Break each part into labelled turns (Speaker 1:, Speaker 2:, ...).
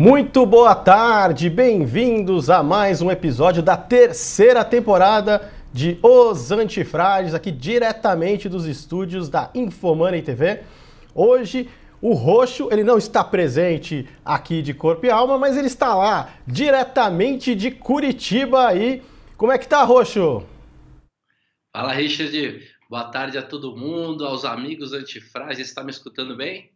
Speaker 1: Muito boa tarde, bem-vindos a mais um episódio da terceira temporada de Os Antifrágeis, aqui diretamente dos estúdios da Infomoney TV. Hoje, o Roxo, ele não está presente aqui de corpo e alma, mas ele está lá, diretamente de Curitiba aí. Como é que tá, Roxo?
Speaker 2: Fala, Richard. Boa tarde a todo mundo, aos amigos antifrágeis. Está me escutando bem?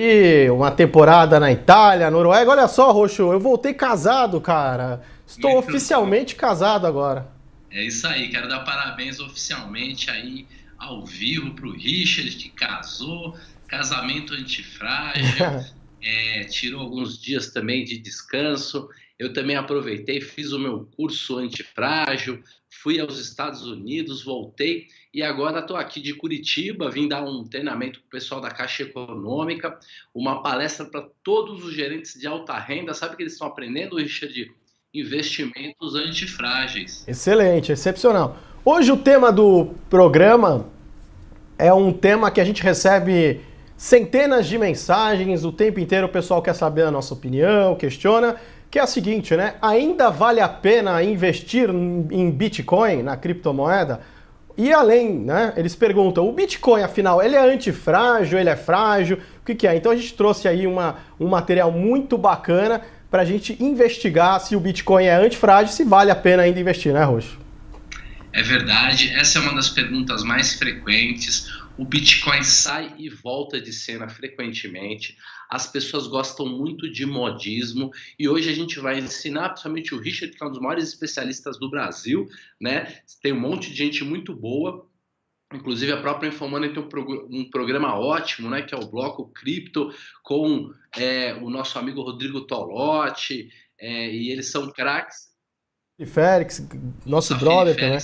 Speaker 1: E uma temporada na Itália, Noruega. Olha só, Roxo, eu voltei casado, cara. Estou oficialmente casado agora.
Speaker 2: É isso aí, quero dar parabéns oficialmente aí, ao vivo, pro Richard, que casou, casamento antifrágil, tirou alguns dias também de descanso. Eu também aproveitei, fiz o meu curso antifrágil, fui aos Estados Unidos, voltei e agora estou aqui de Curitiba, vim dar um treinamento para o pessoal da Caixa Econômica, uma palestra para todos os gerentes de alta renda. Sabe o que eles estão aprendendo, Richard? Investimentos antifrágeis.
Speaker 1: Excelente, excepcional. Hoje o tema do programa é um tema que a gente recebe centenas de mensagens, o tempo inteiro o pessoal quer saber a nossa opinião, questiona, que é a seguinte, né? Ainda vale a pena investir em Bitcoin, na criptomoeda? E além, né? Eles perguntam, o Bitcoin, afinal, ele é antifrágil, ele é frágil? O que é? Então a gente trouxe aí um material muito bacana para a gente investigar se o Bitcoin é antifrágil, se vale a pena ainda investir, né, Roxo?
Speaker 2: É verdade, essa é uma das perguntas mais frequentes. O Bitcoin sai e volta de cena frequentemente. As pessoas gostam muito de modismo e hoje a gente vai ensinar, principalmente o Richard, que é um dos maiores especialistas do Brasil, né? Tem um monte de gente muito boa. Inclusive a própria Infomoney tem um programa ótimo, né? Que é o Bloco Cripto, com o nosso amigo Rodrigo Tolotti, e eles são craques.
Speaker 1: E Félix, nosso brother também.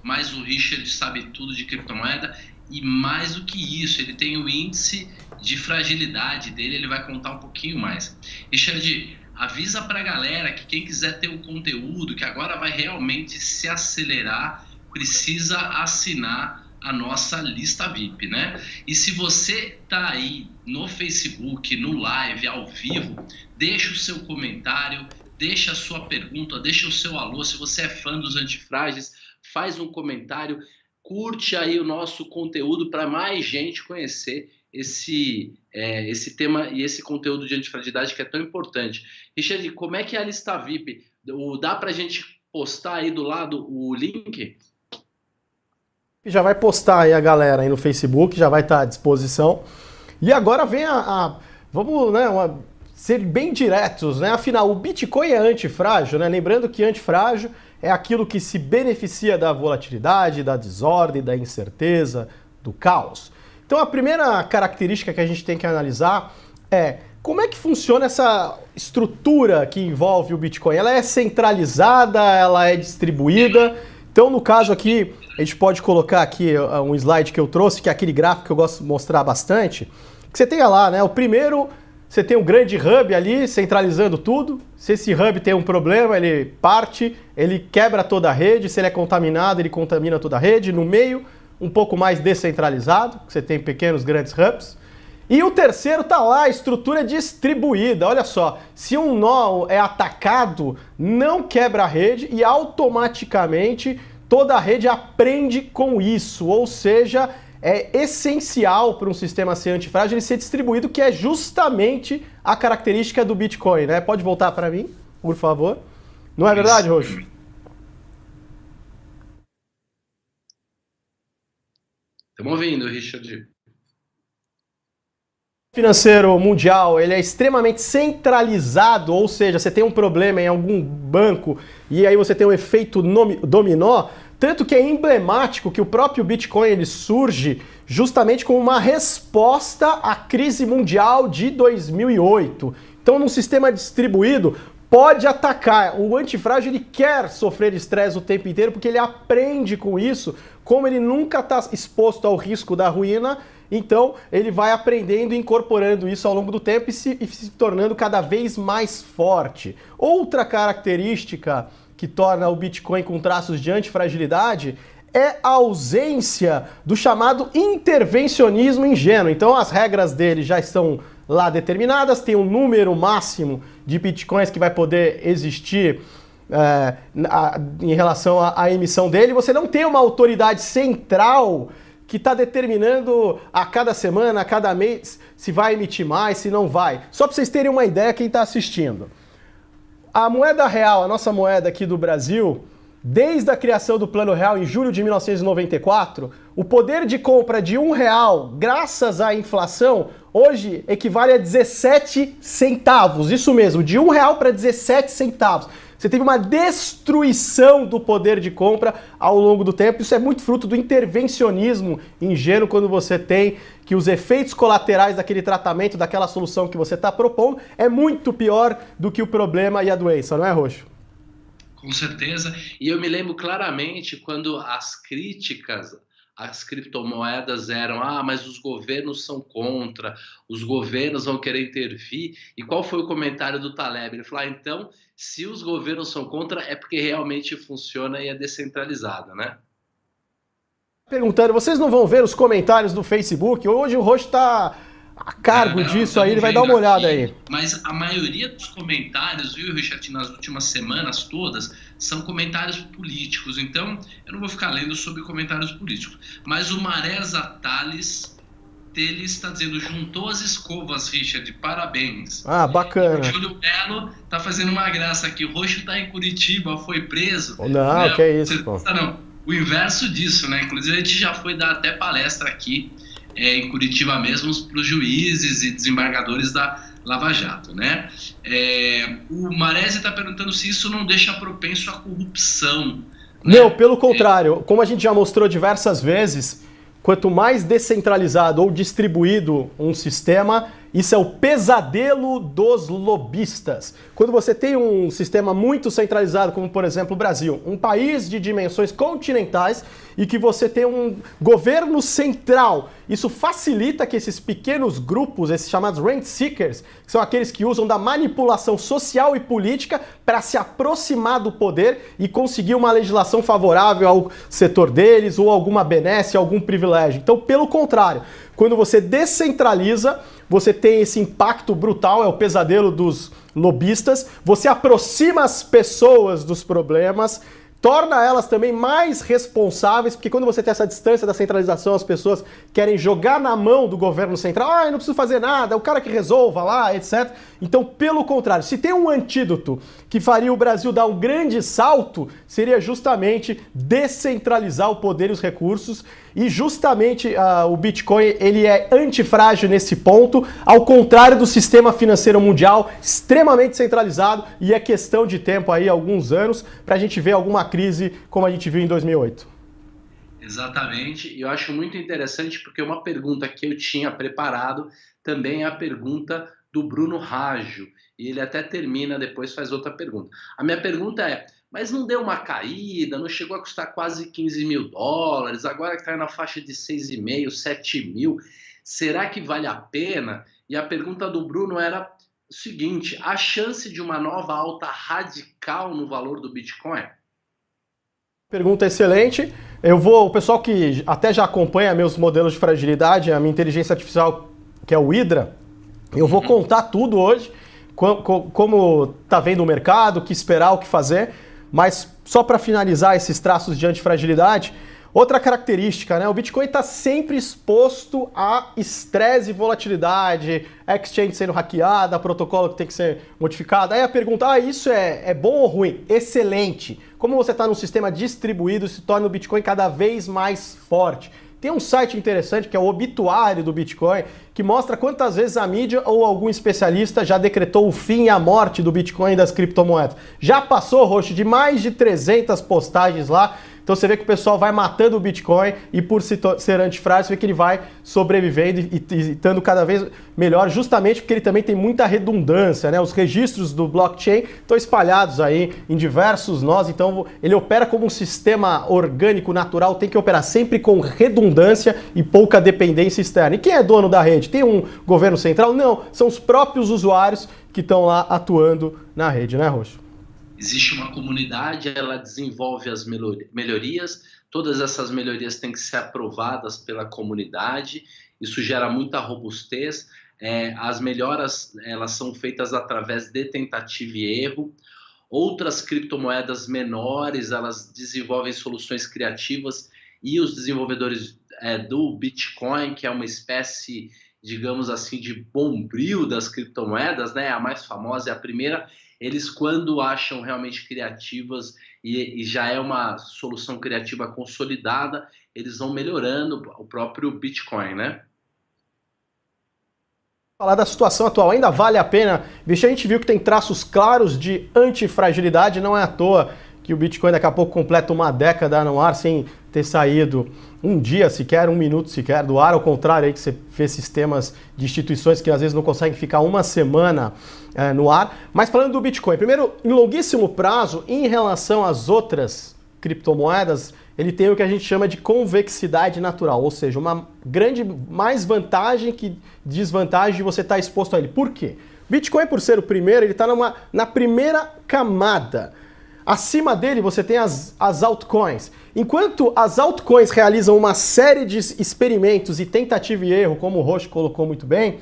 Speaker 2: Mas o Richard sabe tudo de criptomoeda e mais do que isso, ele tem o índice de fragilidade dele, ele vai contar um pouquinho mais. Richard, avisa pra galera que quem quiser ter o conteúdo, que agora vai realmente se acelerar, precisa assinar a nossa lista VIP, né? E se você tá aí no Facebook, no live, ao vivo, deixa o seu comentário, deixa a sua pergunta, deixa o seu alô. Se você é fã dos antifrágeis, faz um comentário, curte aí o nosso conteúdo para mais gente conhecer esse tema e esse conteúdo de antifragilidade que é tão importante. Richard, como é que é a lista VIP? Dá para a gente postar aí do lado o link?
Speaker 1: Já vai postar aí a galera aí no Facebook, já vai estar à disposição. E agora vem vamos, né, ser bem diretos, né? Afinal, o Bitcoin é antifrágil, né? Lembrando que antifrágil é aquilo que se beneficia da volatilidade, da desordem, da incerteza, do caos. Então a primeira característica que a gente tem que analisar é como é que funciona essa estrutura que envolve o Bitcoin. Ela é centralizada, ela é distribuída. Então no caso aqui, a gente pode colocar aqui um slide que eu trouxe, que é aquele gráfico que eu gosto de mostrar bastante, que você tenha lá, né? O primeiro, você tem um grande hub ali, centralizando tudo. Se esse hub tem um problema, ele parte, ele quebra toda a rede. Se ele é contaminado, ele contamina toda a rede. No meio, um pouco mais descentralizado, você tem pequenos, grandes hubs. E o terceiro tá lá, a estrutura distribuída. Olha só, se um nó é atacado, não quebra a rede e automaticamente toda a rede aprende com isso. Ou seja, é essencial para um sistema ser antifrágil ele ser distribuído, que é justamente a característica do Bitcoin, né? Pode voltar para mim, por favor. Não é verdade, Roxo?
Speaker 2: Estamos ouvindo, Richard.
Speaker 1: O financeiro mundial ele é extremamente centralizado, ou seja, você tem um problema em algum banco e aí você tem um efeito dominó. Tanto que é emblemático que o próprio Bitcoin ele surge justamente como uma resposta à crise mundial de 2008. Então, num sistema distribuído, pode atacar. O antifrágil ele quer sofrer estresse o tempo inteiro porque ele aprende com isso. Como ele nunca está exposto ao risco da ruína, então ele vai aprendendo e incorporando isso ao longo do tempo e se tornando cada vez mais forte. Outra característica que torna o Bitcoin com traços de antifragilidade é a ausência do chamado intervencionismo ingênuo. Então as regras dele já estão lá determinadas, tem um número máximo de bitcoins que vai poder existir em relação à emissão dele. Você não tem uma autoridade central que está determinando a cada semana, a cada mês, se vai emitir mais, se não vai. Só para vocês terem uma ideia, quem está assistindo. A moeda real, a nossa moeda aqui do Brasil, desde a criação do Plano Real em julho de 1994, o poder de compra de R$1, graças à inflação, hoje equivale a 17 centavos. Isso mesmo, de R$1 para 17 centavos. Você teve uma destruição do poder de compra ao longo do tempo. Isso é muito fruto do intervencionismo ingênuo, quando você tem que os efeitos colaterais daquele tratamento, daquela solução que você está propondo, é muito pior do que o problema e a doença, não é, Roxo?
Speaker 2: Com certeza. E eu me lembro claramente quando as críticas às criptomoedas eram: mas os governos são contra, os governos vão querer intervir. E qual foi o comentário do Taleb? Ele falou: então, se os governos são contra, é porque realmente funciona e é descentralizado, né?
Speaker 1: Perguntando, vocês não vão ver os comentários do Facebook? Hoje o Roxo está a cargo disso aí, ele vai dar uma olhada aí.
Speaker 2: Mas a maioria dos comentários, viu, Richard, nas últimas semanas todas, são comentários políticos. Então, eu não vou ficar lendo sobre comentários políticos. Mas o Maresa Tales está dizendo: juntou as escovas, Richard, parabéns.
Speaker 1: Bacana.
Speaker 2: O Júlio Melo tá fazendo uma graça aqui. O Roxo tá em Curitiba, foi preso.
Speaker 1: Não, né? Que é isso, pô.
Speaker 2: Não, o inverso disso, né? Inclusive, a gente já foi dar até palestra aqui em Curitiba mesmo para os juízes e desembargadores da Lava Jato, né? O Maresi está perguntando se isso não deixa propenso à corrupção. Né?
Speaker 1: Não, pelo contrário. Como a gente já mostrou diversas vezes, quanto mais descentralizado ou distribuído um sistema, isso é o pesadelo dos lobistas. Quando você tem um sistema muito centralizado, como por exemplo o Brasil, um país de dimensões continentais, e que você tem um governo central, isso facilita que esses pequenos grupos, esses chamados rent seekers, que são aqueles que usam da manipulação social e política para se aproximar do poder e conseguir uma legislação favorável ao setor deles ou alguma benesse, algum privilégio. Então, pelo contrário, quando você descentraliza, você tem esse impacto brutal, é o pesadelo dos lobistas, você aproxima as pessoas dos problemas, torna elas também mais responsáveis, porque quando você tem essa distância da centralização, as pessoas querem jogar na mão do governo central: eu não preciso fazer nada, é o cara que resolva lá, etc. Então, pelo contrário, se tem um antídoto que faria o Brasil dar um grande salto, seria justamente descentralizar o poder e os recursos, e justamente o Bitcoin, ele é antifrágil nesse ponto, ao contrário do sistema financeiro mundial, extremamente centralizado, e é questão de tempo aí, alguns anos, para a gente ver alguma crise como a gente viu em 2008.
Speaker 2: Exatamente, e eu acho muito interessante porque uma pergunta que eu tinha preparado também é a pergunta do Bruno Raggio, e ele até termina, depois faz outra pergunta. A minha pergunta é: mas não deu uma caída, não chegou a custar quase $15 mil, agora que está na faixa de 6,5, 7 mil, será que vale a pena? E a pergunta do Bruno era o seguinte: a chance de uma nova alta radical no valor do Bitcoin?
Speaker 1: Pergunta excelente. O pessoal que até já acompanha meus modelos de fragilidade, a minha inteligência artificial, que é o Hydra, eu vou contar tudo hoje, como tá vendo o mercado, o que esperar, o que fazer, mas só para finalizar esses traços de antifragilidade, outra característica, né? O Bitcoin está sempre exposto a estresse e volatilidade, exchange sendo hackeada, protocolo que tem que ser modificado. Aí a pergunta: isso é bom ou ruim? Excelente. Como você está num sistema distribuído, se torna o Bitcoin cada vez mais forte. Tem um site interessante que é o Obituário do Bitcoin, que mostra quantas vezes a mídia ou algum especialista já decretou o fim e a morte do Bitcoin e das criptomoedas. Já passou, Roxo, de mais de 300 postagens lá. Então você vê que o pessoal vai matando o Bitcoin e, por ser antifrágil, você vê que ele vai sobrevivendo e estando cada vez melhor, justamente porque ele também tem muita redundância, né? Os registros do blockchain estão espalhados aí em diversos nós, então ele opera como um sistema orgânico, natural, tem que operar sempre com redundância e pouca dependência externa. E quem é dono da rede? Tem um governo central? Não, são os próprios usuários que estão lá atuando na rede, né, Roxo?
Speaker 2: Existe uma comunidade, ela desenvolve as melhorias, todas essas melhorias têm que ser aprovadas pela comunidade, isso gera muita robustez. As melhoras, elas são feitas através de tentativa e erro. Outras criptomoedas menores, elas desenvolvem soluções criativas, e os desenvolvedores do Bitcoin, que é uma espécie, digamos assim, de bombril das criptomoedas, né? A mais famosa, é a primeira. Eles, quando acham realmente criativas e já é uma solução criativa consolidada, eles vão melhorando o próprio Bitcoin, né?
Speaker 1: Falar da situação atual, ainda vale a pena? Bicho, a gente viu que tem traços claros de antifragilidade, não é à toa que o Bitcoin daqui a pouco completa uma década no ar sem ter saído um dia sequer, um minuto sequer do ar, ao contrário aí que você vê sistemas de instituições que às vezes não conseguem ficar uma semana no ar. Mas falando do Bitcoin, primeiro, em longuíssimo prazo, em relação às outras criptomoedas, ele tem o que a gente chama de convexidade natural, ou seja, uma grande mais vantagem que desvantagem de você estar exposto a ele. Por quê? Bitcoin, por ser o primeiro, ele está na primeira camada. Acima dele você tem as altcoins. Enquanto as altcoins realizam uma série de experimentos e tentativa e erro, como o Roxo colocou muito bem,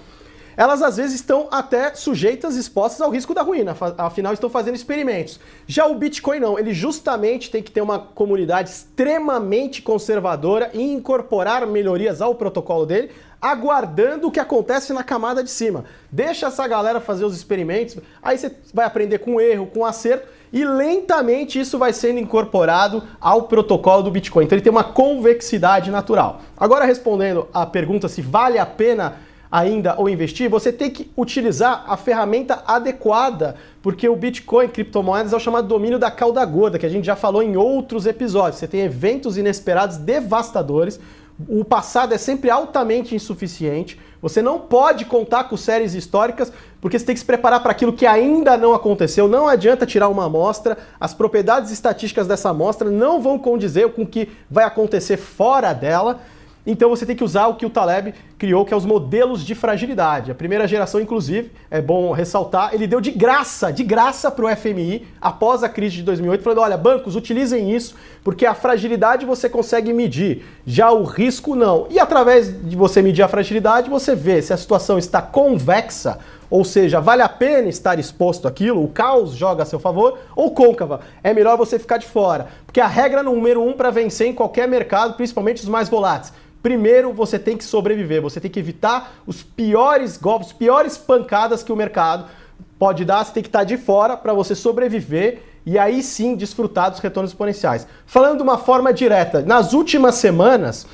Speaker 1: elas às vezes estão até sujeitas, expostas ao risco da ruína, afinal estão fazendo experimentos. Já o Bitcoin não, ele justamente tem que ter uma comunidade extremamente conservadora e incorporar melhorias ao protocolo dele, aguardando o que acontece na camada de cima. Deixa essa galera fazer os experimentos, aí você vai aprender com erro, com acerto, e lentamente isso vai sendo incorporado ao protocolo do Bitcoin. Então ele tem uma convexidade natural. Agora respondendo à pergunta se vale a pena ainda ou investir, você tem que utilizar a ferramenta adequada, porque o Bitcoin, criptomoedas, é o chamado domínio da cauda gorda, que a gente já falou em outros episódios. Você tem eventos inesperados devastadores, o passado é sempre altamente insuficiente, você não pode contar com séries históricas, porque você tem que se preparar para aquilo que ainda não aconteceu, não adianta tirar uma amostra, as propriedades estatísticas dessa amostra não vão condizer com o que vai acontecer fora dela. Então você tem que usar o que o Taleb criou, que é os modelos de fragilidade. A primeira geração, inclusive, é bom ressaltar, ele deu de graça para o FMI, após a crise de 2008, falando, olha, bancos, utilizem isso, porque a fragilidade você consegue medir, já o risco não. E através de você medir a fragilidade, você vê se a situação está convexa, ou seja, vale a pena estar exposto àquilo, o caos joga a seu favor, ou côncava, é melhor você ficar de fora. Porque a regra número 1 para vencer em qualquer mercado, principalmente os mais voláteis, primeiro, você tem que sobreviver, você tem que evitar os piores golpes, piores pancadas que o mercado pode dar, você tem que estar de fora para você sobreviver e aí sim desfrutar dos retornos exponenciais. Falando de uma forma direta, nas últimas semanas,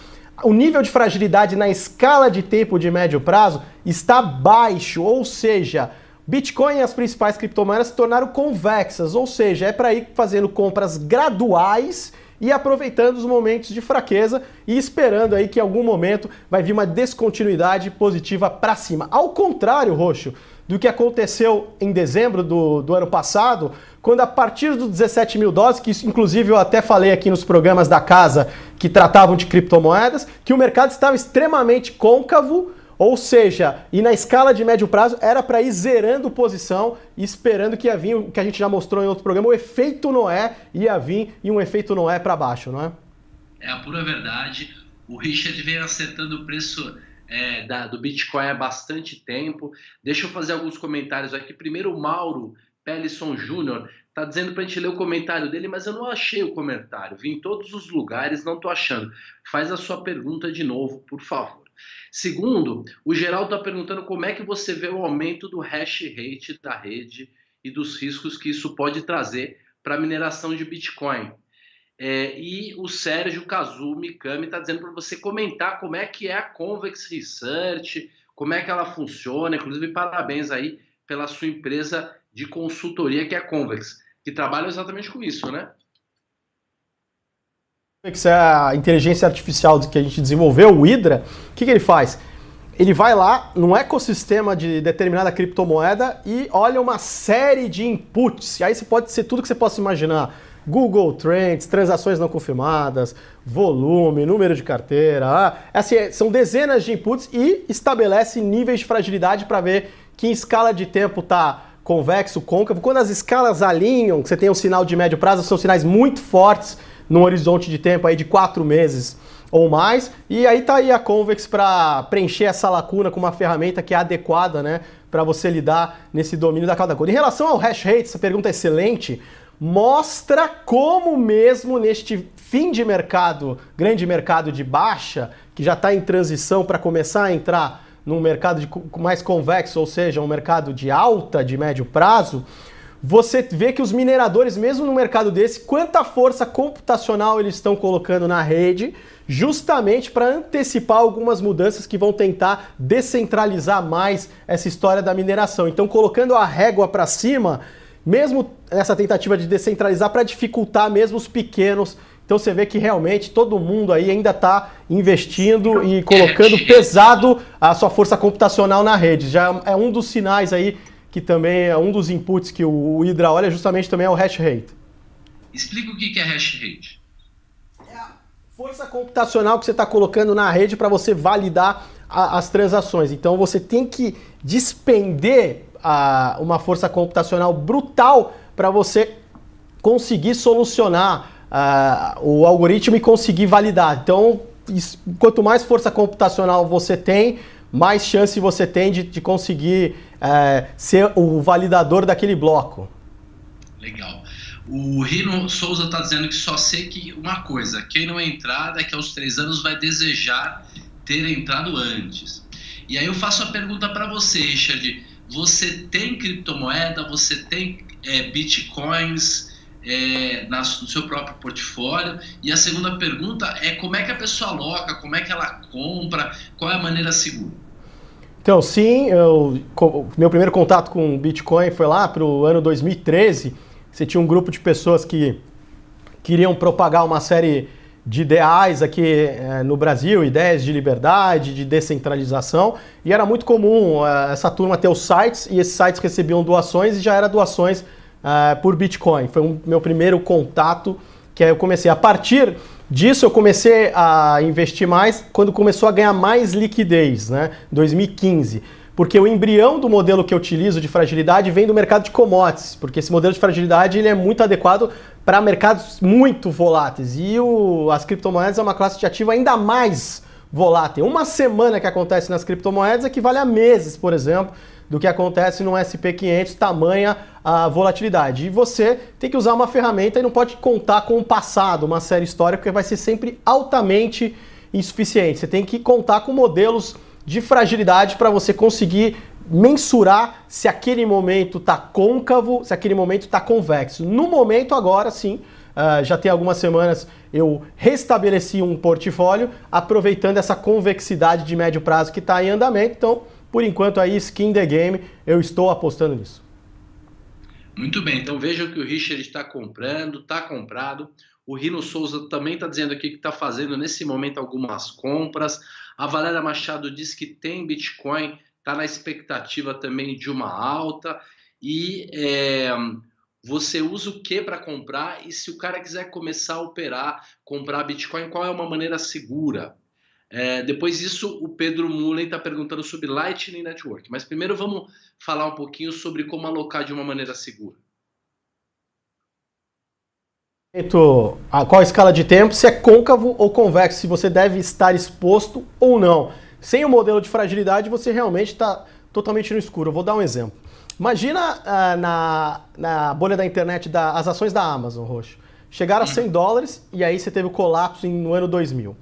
Speaker 1: o nível de fragilidade na escala de tempo de médio prazo está baixo, ou seja, Bitcoin e as principais criptomoedas se tornaram convexas, ou seja, é para ir fazendo compras graduais e aproveitando os momentos de fraqueza e esperando aí que em algum momento vai vir uma descontinuidade positiva para cima. Ao contrário, Roxo, do que aconteceu em dezembro do ano passado, quando a partir dos 17 mil dólares, que inclusive eu até falei aqui nos programas da casa que tratavam de criptomoedas, que o mercado estava extremamente côncavo, ou seja, e na escala de médio prazo era para ir zerando posição e esperando que ia vir, o que a gente já mostrou em outro programa, o efeito Noé ia vir e um efeito Noé para baixo, não é?
Speaker 2: É a pura verdade. O Richard vem acertando o preço do Bitcoin há bastante tempo. Deixa eu fazer alguns comentários aqui. Primeiro, o Mauro Pellisson Júnior está dizendo para a gente ler o comentário dele, mas eu não achei o comentário. Vi em todos os lugares, não estou achando. Faz a sua pergunta de novo, por favor. Segundo, o Geraldo está perguntando como é que você vê o aumento do hash rate da rede e dos riscos que isso pode trazer para a mineração de Bitcoin. E o Sérgio Kazumi Kami está dizendo para você comentar como é que é a Convex Research, como é que ela funciona, inclusive parabéns aí pela sua empresa de consultoria que é a Convex, que trabalha exatamente com isso, né?
Speaker 1: Que é a inteligência artificial que a gente desenvolveu, o Hydra, o que ele faz? Ele vai lá num ecossistema de determinada criptomoeda e olha uma série de inputs. E aí você pode ser tudo que você possa imaginar. Google Trends, transações não confirmadas, volume, número de carteira. Assim, são dezenas de inputs e estabelece níveis de fragilidade para ver que em escala de tempo está convexo, côncavo. Quando as escalas alinham, você tem um sinal de médio prazo, são sinais muito fortes num horizonte de tempo aí de 4 meses ou mais. E aí tá aí a Convex para preencher essa lacuna com uma ferramenta que é adequada, né, para você lidar nesse domínio da cada cor. Em relação ao hash rate, essa pergunta é excelente. Mostra como mesmo neste fim de mercado, grande mercado de baixa, que já está em transição para começar a entrar num mercado mais convexo, ou seja, um mercado de alta, de médio prazo, você vê que os mineradores, mesmo no mercado desse, quanta força computacional eles estão colocando na rede, justamente para antecipar algumas mudanças que vão tentar descentralizar mais essa história da mineração. Então, colocando a régua para cima, mesmo essa tentativa de descentralizar para dificultar mesmo os pequenos. Então você vê que realmente todo mundo aí ainda está investindo e colocando pesado a sua força computacional na rede. Já é um dos sinais aí, que também é um dos inputs que o Hydra olha, justamente também é o hash rate.
Speaker 2: Explica o que é hash rate.
Speaker 1: É a força computacional que você está colocando na rede para você validar as transações. Então você tem que despender uma força computacional brutal para você conseguir solucionar o algoritmo e conseguir validar. Então, quanto mais força computacional você tem, mais chance você tem de conseguir ser o validador daquele bloco.
Speaker 2: Legal. O Rino Souza está dizendo que só sei que uma coisa, quem não entrar daqui aos 3 anos vai desejar ter entrado antes. E aí eu faço a pergunta para você, Richard. Você tem criptomoeda, você tem bitcoins no seu próprio portfório? E a segunda pergunta é como é que a pessoa aloca, como é que ela compra, qual é a maneira segura?
Speaker 1: Então, sim, meu primeiro contato com Bitcoin foi lá para o ano 2013. Você tinha um grupo de pessoas que queriam propagar uma série de ideais aqui no Brasil, ideias de liberdade, de descentralização, e era muito comum essa turma ter os sites, e esses sites recebiam doações, e já era doações por Bitcoin. Foi o meu primeiro contato, que aí eu comecei. A partir disso, eu comecei a investir mais quando começou a ganhar mais liquidez, né? 2015. Porque o embrião do modelo que eu utilizo de fragilidade vem do mercado de commodities, porque esse modelo de fragilidade ele é muito adequado para mercados muito voláteis. E as criptomoedas é uma classe de ativo ainda mais volátil. Uma semana que acontece nas criptomoedas equivale a meses, por exemplo, do que acontece no SP500, tamanha a volatilidade. E você tem que usar uma ferramenta e não pode contar com o passado, uma série histórica, porque vai ser sempre altamente insuficiente. Você tem que contar com modelos de fragilidade para você conseguir mensurar se aquele momento está côncavo, se aquele momento está convexo. No momento agora, sim, já tem algumas semanas eu restabeleci um portfólio aproveitando essa convexidade de médio prazo que está em andamento. Então, por enquanto aí, skin the game, eu estou apostando nisso.
Speaker 2: Muito bem, então vejam que o Richard está comprando, está comprado. O Rino Souza também está dizendo aqui que está fazendo nesse momento algumas compras. A Valéria Machado diz que tem Bitcoin, está na expectativa também de uma alta. E você usa o que para comprar? E se o cara quiser começar a operar, comprar Bitcoin, qual é uma maneira segura? Depois disso, o Pedro Mullen está perguntando sobre Lightning Network. Mas primeiro vamos falar um pouquinho sobre como alocar de uma maneira segura.
Speaker 1: Qual a escala de tempo, se é côncavo ou convexo, se você deve estar exposto ou não. Sem o modelo de fragilidade, você realmente está totalmente no escuro. Eu vou dar um exemplo. Imagina na bolha da internet as ações da Amazon, Roxo. Chegaram a $100 e aí você teve o colapso no ano 2000.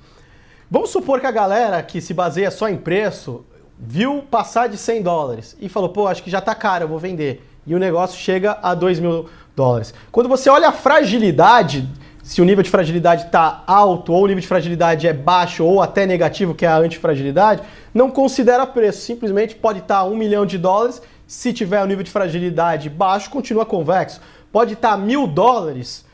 Speaker 1: Vamos supor que a galera que se baseia só em preço viu passar de $100 e falou, pô, acho que já tá caro, eu vou vender. E o negócio chega a $2.000. Quando você olha a fragilidade, se o nível de fragilidade está alto ou o nível de fragilidade é baixo ou até negativo, que é a antifragilidade, não considera preço, simplesmente pode estar $1 milhão, se tiver o nível de fragilidade baixo, continua convexo. Pode estar $1.000,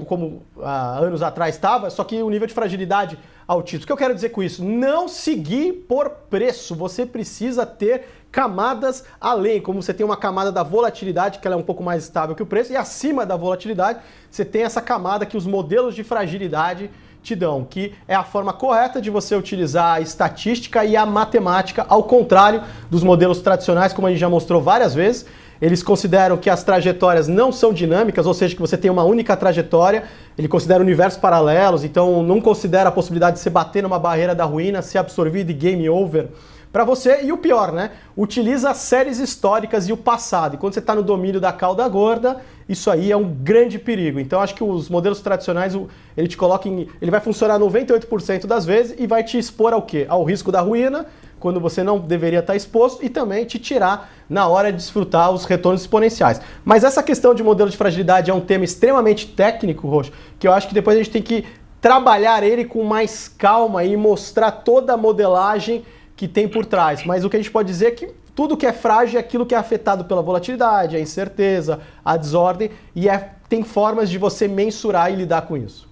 Speaker 1: como anos atrás estava, só que o nível de fragilidade altíssimo. O que eu quero dizer com isso? Não seguir por preço. Você precisa ter camadas além, como você tem uma camada da volatilidade, que ela é um pouco mais estável que o preço, e acima da volatilidade você tem essa camada que os modelos de fragilidade te dão, que é a forma correta de você utilizar a estatística e a matemática, ao contrário dos modelos tradicionais, como a gente já mostrou várias vezes. Eles consideram que as trajetórias não são dinâmicas, ou seja, que você tem uma única trajetória. Ele considera universos paralelos, então não considera a possibilidade de você bater numa barreira da ruína, ser absorvido e game over para você. E o pior, né? Utiliza séries históricas e o passado. E quando você está no domínio da cauda gorda, isso aí é um grande perigo. Então acho que os modelos tradicionais, ele te coloca ele vai funcionar 98% das vezes e vai te expor ao quê? Ao risco da ruína, quando você não deveria estar exposto, e também te tirar na hora de desfrutar os retornos exponenciais. Mas essa questão de modelo de fragilidade é um tema extremamente técnico, Roxo, que eu acho que depois a gente tem que trabalhar ele com mais calma e mostrar toda a modelagem que tem por trás. Mas o que a gente pode dizer é que tudo que é frágil é aquilo que é afetado pela volatilidade, a incerteza, a desordem, e tem formas de você mensurar e lidar com isso.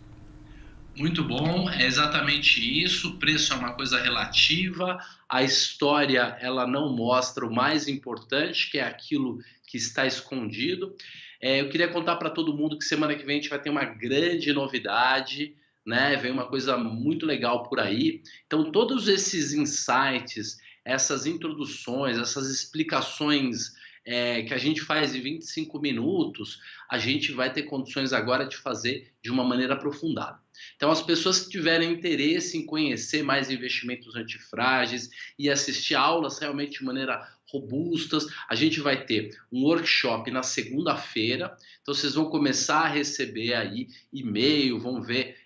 Speaker 2: Muito bom, é exatamente isso. O preço é uma coisa relativa, a história ela não mostra o mais importante, que é aquilo que está escondido. Eu queria contar para todo mundo que semana que vem a gente vai ter uma grande novidade, né? Vem uma coisa muito legal por aí. Então todos esses insights, essas introduções, essas explicações que a gente faz em 25 minutos, a gente vai ter condições agora de fazer de uma maneira aprofundada. Então, as pessoas que tiverem interesse em conhecer mais investimentos antifrágeis e assistir aulas realmente de maneira robustas, a gente vai ter um workshop na segunda-feira. Então, vocês vão começar a receber aí e-mail, vão ver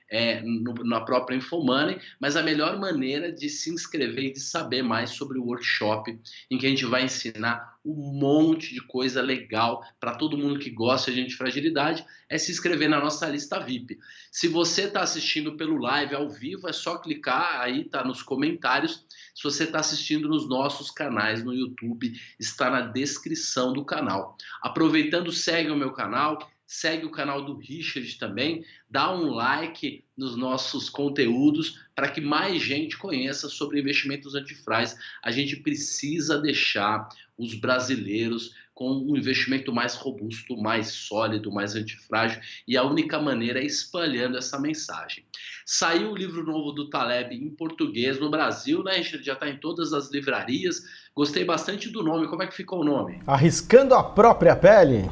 Speaker 2: na própria Infomoney, mas a melhor maneira de se inscrever e de saber mais sobre o workshop, em que a gente vai ensinar um monte de coisa legal para todo mundo que gosta de antifragilidade, é se inscrever na nossa lista VIP. Se você está assistindo pelo live ao vivo, é só clicar aí, tá nos comentários. Se você está assistindo nos nossos canais no YouTube, está na descrição do canal. Aproveitando, segue o meu canal, segue o canal do Richard também, dá um like nos nossos conteúdos para que mais gente conheça sobre investimentos antifrágeis. A gente precisa deixar os brasileiros com um investimento mais robusto, mais sólido, mais antifrágil, e a única maneira é espalhando essa mensagem. Saiu o livro novo do Taleb em português no Brasil, né, Richard? Já está em todas as livrarias. Gostei bastante do nome. Como é que ficou o nome?
Speaker 1: Arriscando a própria pele?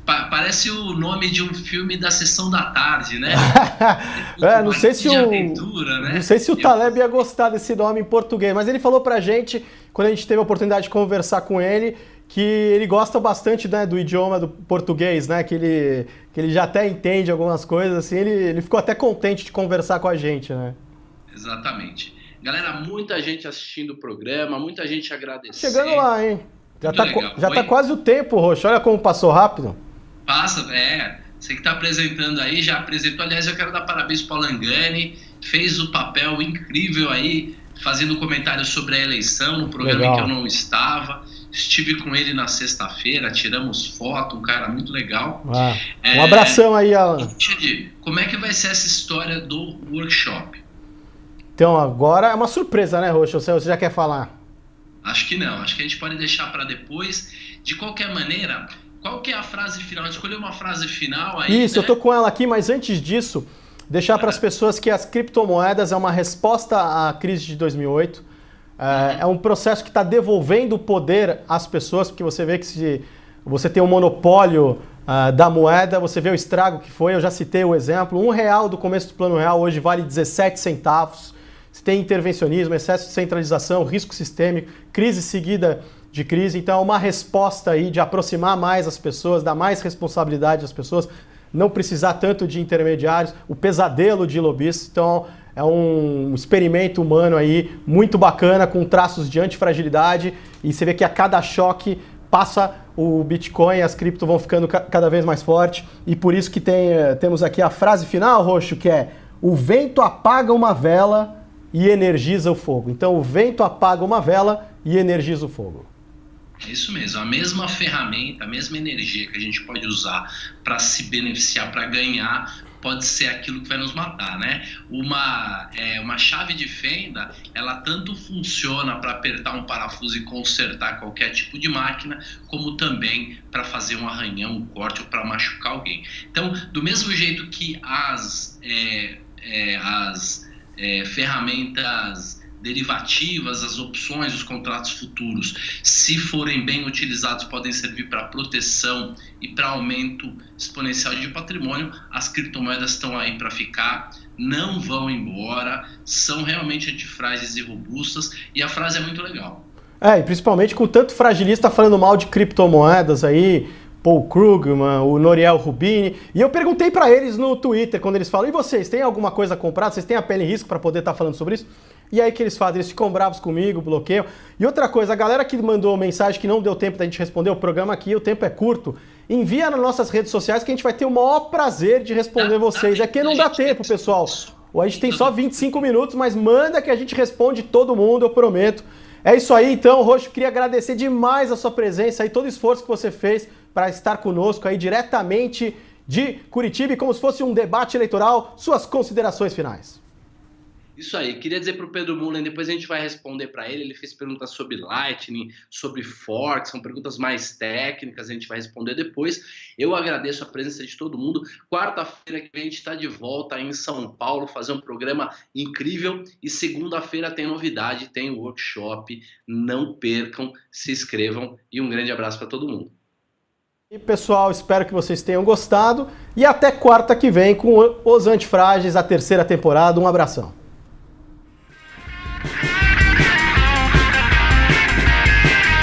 Speaker 2: Parece o nome de um filme da Sessão da Tarde, né?
Speaker 1: Não sei se
Speaker 2: aventura, né?
Speaker 1: Não sei se o Taleb ia gostar desse nome em português, mas ele falou pra gente, quando a gente teve a oportunidade de conversar com ele, que ele gosta bastante, né, do idioma do português, né? Que ele já até entende algumas coisas, assim, ele ficou até contente de conversar com a gente, né?
Speaker 2: Exatamente. Galera, muita gente assistindo o programa, muita gente agradecendo.
Speaker 1: Chegando lá, hein? Já tá quase o tempo, Roxo. Olha como passou rápido.
Speaker 2: Passa, você que está apresentando aí, já apresentou. Aliás, eu quero dar parabéns para o Langani, fez o papel incrível aí, fazendo comentários sobre a eleição, no programa em que eu não estava. Estive com ele na sexta-feira, tiramos foto, um cara muito legal.
Speaker 1: Um abração aí, Alan.
Speaker 2: Como é que vai ser essa história do workshop?
Speaker 1: Então, agora é uma surpresa, né, Roxo? Você já quer falar?
Speaker 2: Acho que não, acho que a gente pode deixar para depois. De qualquer maneira, qual que é a frase final? A gente escolheu uma frase final aí,
Speaker 1: Isso, né? Eu tô com ela aqui, mas antes disso, deixar para as pessoas que as criptomoedas é uma resposta à crise de 2008. É um processo que está devolvendo o poder às pessoas, porque você vê que se você tem um monopólio da moeda, você vê o estrago que foi. Eu já citei o exemplo, R$1 do começo do Plano Real hoje vale 17 centavos. Você tem intervencionismo, excesso de centralização, risco sistêmico, crise seguida de crise. Então é uma resposta aí de aproximar mais as pessoas, dar mais responsabilidade às pessoas, não precisar tanto de intermediários, o pesadelo de lobistas. Então é um experimento humano aí muito bacana, com traços de antifragilidade, e você vê que a cada choque passa o Bitcoin, as cripto vão ficando cada vez mais forte, e por isso que temos aqui a frase final, Roxo, que é: o vento apaga uma vela e energiza o fogo. Então o vento apaga uma vela e energiza o fogo.
Speaker 2: É isso mesmo, a mesma ferramenta, a mesma energia que a gente pode usar para se beneficiar, para ganhar, pode ser aquilo que vai nos matar, né? Uma chave de fenda, ela tanto funciona para apertar um parafuso e consertar qualquer tipo de máquina, como também para fazer um arranhão, um corte ou para machucar alguém. Então, do mesmo jeito que as ferramentas derivativas, as opções, os contratos futuros, se forem bem utilizados, podem servir para proteção e para aumento exponencial de patrimônio. As criptomoedas estão aí para ficar, não vão embora, são realmente antifrágeis e robustas, e a frase é muito legal.
Speaker 1: E principalmente com tanto fragilista falando mal de criptomoedas aí, Paul Krugman, o Nouriel Rubini, e eu perguntei para eles no Twitter, quando eles falam, e vocês, tem alguma coisa comprada? Vocês têm a pele em risco para poder estar falando sobre isso? E aí que eles fazem? Eles ficam bravos comigo, bloqueiam. E outra coisa, a galera que mandou mensagem que não deu tempo da gente responder, o programa aqui, o tempo é curto, envia nas nossas redes sociais que a gente vai ter o maior prazer de responder vocês. É que não dá tempo, pessoal. A gente tem só 25 minutos, mas manda que a gente responde todo mundo, eu prometo. É isso aí, então, Roxo, queria agradecer demais a sua presença e todo o esforço que você fez para estar conosco aí diretamente de Curitiba, e como se fosse um debate eleitoral, suas considerações finais.
Speaker 2: Isso aí, queria dizer para o Pedro Mullen, depois a gente vai responder para ele, ele fez perguntas sobre Lightning, sobre Fork, são perguntas mais técnicas, a gente vai responder depois. Eu agradeço a presença de todo mundo. Quarta-feira que vem a gente está de volta em São Paulo, fazer um programa incrível, e segunda-feira tem novidade, tem o workshop, não percam, se inscrevam, e um grande abraço para todo mundo.
Speaker 1: E pessoal, espero que vocês tenham gostado, e até quarta que vem com Os Antifrágeis, a terceira temporada. Um abração.